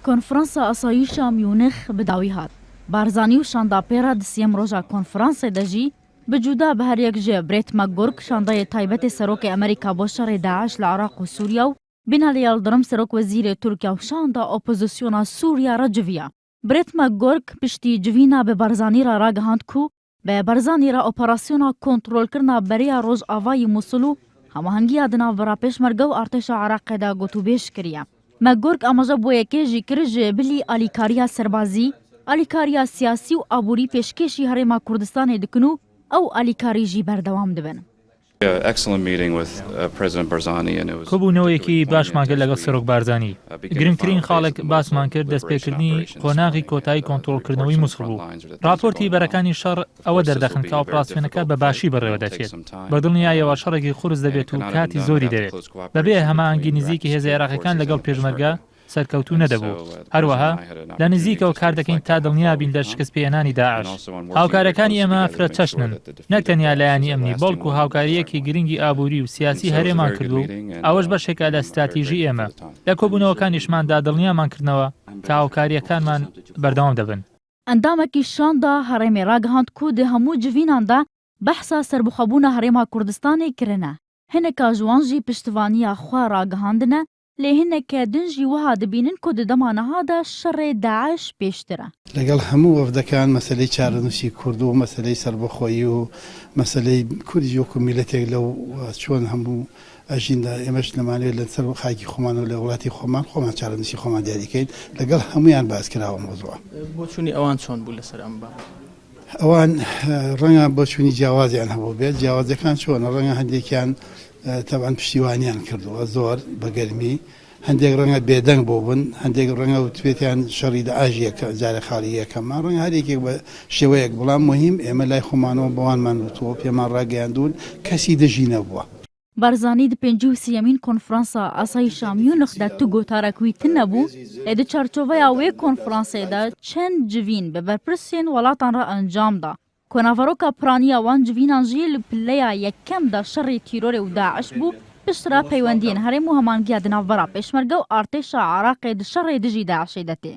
کنفرانسا ئاسایشا میونخ بداوی هات. بارزانی و شانداپێرا دسیەم ڕۆژا کۆنفرانسێ دەژی بجودا بە هەریەک ژێ برێت مەکگۆرک شاندایە تایبەتی سەرۆکی ئەمریکا بۆ شەڕی داعش لە عێراق و سووریا و بینالی یەڵدرم سەرۆک وەزیرێ تورکیا و شاندا ئۆپۆزیسیۆنا سووریا ڕەجڤیە. برێت مەکگۆرک پشتی جڤینا بە بەرزانی را ڕاگەهاند کو بە بەرزانی را ئۆپەراسیۆنا کۆنتڕۆلکردنا بەریا ڕۆژ ئاوایی مووسڵ و هەماهەنگیە دناوبەرا پێشمەرگە و ئارتێشا عێراقیدا گوتوبێژ کردیە. مەکگۆرک ئاماژە بۆ یەکێژی کرد ژێ بلی ئالیکاریە سەربازی، ئالیکاریە سیاسی و ئابووری پێشکێشی هەرێما کوردستانی دکن و ئەو ئالیکاریژی بەردەوام دەبن. کۆبوونەوەیەکی باشمان کرد لەگەڵ سەرۆک بارزانی. گرنگترین خاڵێک باسمان کرد دەستپێکردنی قۆناغی کۆتایی کۆنتڕۆلکردنەوەی مووسڵ بوو. راپۆرتی بەرەکانی شەڕ ئەوە دەردەخن کە ئۆپراسیۆنەکە بە باشی بەڕێوە دەچێت. بەدڵنیایەوە شەڕێکی قورس دەبێت و کاتی زۆری دەوێت. بەبێ هەماهەنگی نزیکی هێزە عێراقیەکان لەگەڵ پێشمەرگە سەرکەوتوو نەدەبوو. هەروەها لە نزیکەوە کار دەکەین تا دڵنیابین دەرشکست پێهێنانی داعش. هاوکارەکانی ئێمە فرەچەشنن، نەک تەنیا لایەنی ئەمنی بەڵکو هاوکاریەکی گرنگی ئابووری و سیاسی هەرێمان کردو و ئەوەش بەشێکە لە استراتیژی ئێمە. لە کۆبوونەوەکانیشماندا دڵنیامان کە هاوکاریەکانمان بەردەوام دەبن. ئەندامێکی شاندا هەڕێمێ ڕاگەهاند کو دە هەموو جڤیناندا بەحسا سەربخەبوونە هەرێما کوردستانی کرنە. هەنێکا ژوانژی پشتوانیە خوا ڕاگەهاندنە لێ هەنێکە دنجی وها دەبینن کۆ دەمانەهادا شەڕێ داعش پێشترە. لەگەڵ هەموو وەفدەکان مەسلەی چارەنووسی کورد و مەسلەی سەربەخۆیی و مەسلەی کوردی وەکو میلەتێک لەو چۆن هەموو ئەژیندا ئێمەش لەمانوێت لە سەر خاکی خۆمان و لە وڵاتی خۆمان چارەنووسی خۆمان دیاریکەین لەگەڵ هەمویان باس کراوە مۆزوع. بۆ چوونی ئەوان چۆن بوو لەسەر ئەم بابەت؟ ئەوان ڕەنگە بۆ چوونی جیاوازیان هەبوو بێت. جیاوازەکان چۆنە؟ ڕەنگە هەندێکیان تەبەن پشتیوانیان کردووە زۆر بەگەرمی، هەندێک ڕەنگە بێدەنگ بۆ بن، هەندێک ڕەنگە وتوێتیان شەڕی داعشیەکە جارە خاڵی یەکەممان ڕەنگە هەرێکێک بە شێوەیەک بەڵام مهم ئێمە لای خۆمانەوە بەوانمان وتووە پێمان ڕاگەیاندون کەسی دژی نەبووە. بارزانی دی 53یەمین کۆنفرانسا ئاسایشا میونخدا تو گۆتارەکویتن نەبوو لە چارچۆڤەیە وێ کۆنفرانسێدا چەند جڤین بە بەرپرسێن وڵاتان را ئەنجامدا. کۆناڤەرۆکە پرانیە وان جڤینان ژی لە پلەیە یەکەمدا شەڕی تیرۆرێ و داعش بوو پشترا پەیوەندیان هەرێم و هەمانگیە دناوبەرا پێشمەرگە و ئارتێشا عێراقێ شەڕێ دژی داعشێ دەتێ.